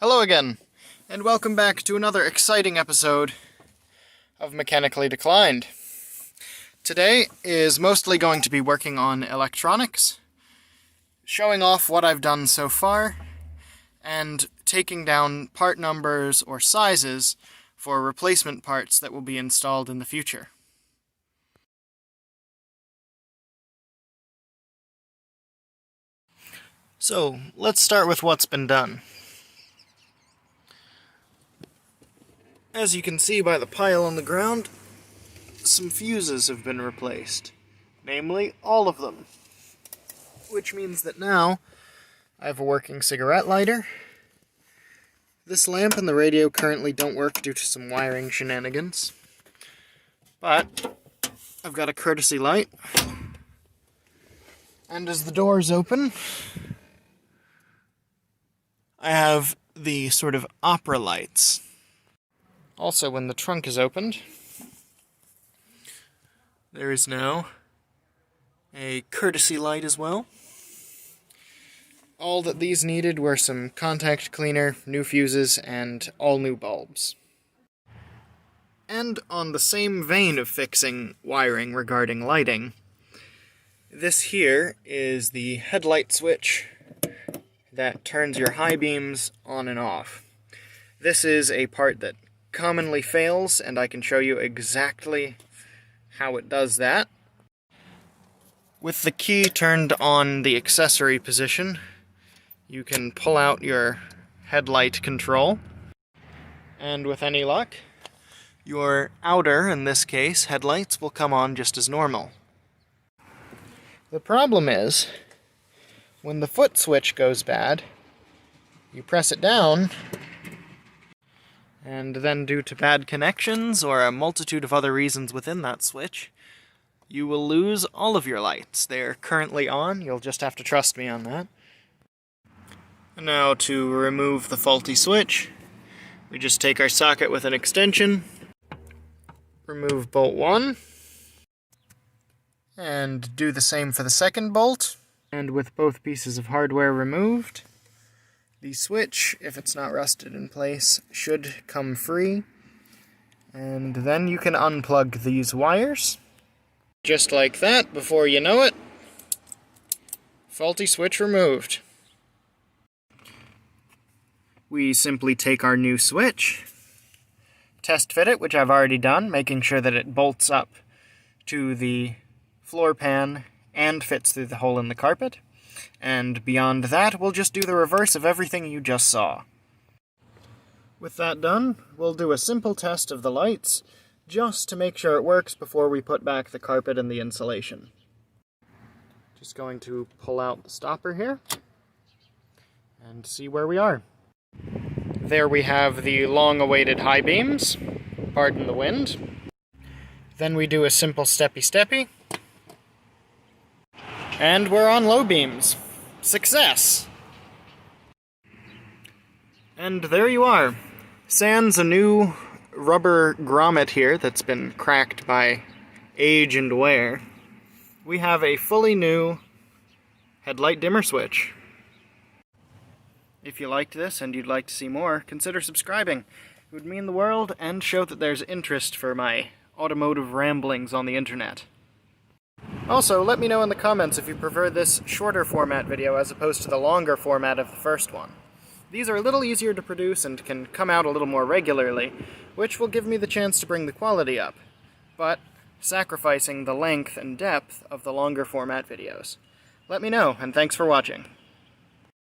Hello again, and welcome back to another exciting episode of Mechanically Declined. Today is mostly going to be working on electronics, showing off what I've done so far, and taking down part numbers or sizes for replacement parts that will be installed in the future. So, let's start with what's been done. As you can see by the pile on the ground, some fuses have been replaced. Namely, all of them. Which means that now I have a working cigarette lighter. This lamp and the radio currently don't work due to some wiring shenanigans. But I've got a courtesy light. And as the doors open, I have the sort of opera lights. Also, when the trunk is opened, there is now a courtesy light as well. All that these needed were some contact cleaner, new fuses, and all new bulbs. And on the same vein of fixing wiring regarding lighting, this here is the headlight switch that turns your high beams on and off. This is a part that commonly fails, and I can show you exactly how it does that. With the key turned on the accessory position, you can pull out your headlight control, and with any luck, your outer, in this case, headlights will come on just as normal. The problem is, when the foot switch goes bad, you press it down, and then due to bad connections or a multitude of other reasons within that switch, you will lose all of your lights. They're currently on, you'll just have to trust me on that. And now to remove the faulty switch, we just take our socket with an extension, remove bolt 1, and do the same for the second bolt. And with both pieces of hardware removed, the switch, if it's not rusted in place, should come free. And then you can unplug these wires. Just like that, before you know it, faulty switch removed. We simply take our new switch, test fit it, which I've already done, making sure that it bolts up to the floor pan and fits through the hole in the carpet. And beyond that, we'll just do the reverse of everything you just saw. With that done, we'll do a simple test of the lights, just to make sure it works before we put back the carpet and the insulation. Just going to pull out the stopper here, and see where we are. There we have the long-awaited high beams, pardon the wind. Then we do a simple steppy-steppy, and we're on low beams. Success! And there you are. Sans a new rubber grommet here that's been cracked by age and wear. We have a fully new headlight dimmer switch. If you liked this and you'd like to see more, consider subscribing. It would mean the world and show that there's interest for my automotive ramblings on the internet. Also, let me know in the comments if you prefer this shorter format video as opposed to the longer format of the first one. These are a little easier to produce and can come out a little more regularly, which will give me the chance to bring the quality up, but sacrificing the length and depth of the longer format videos. Let me know, and thanks for watching.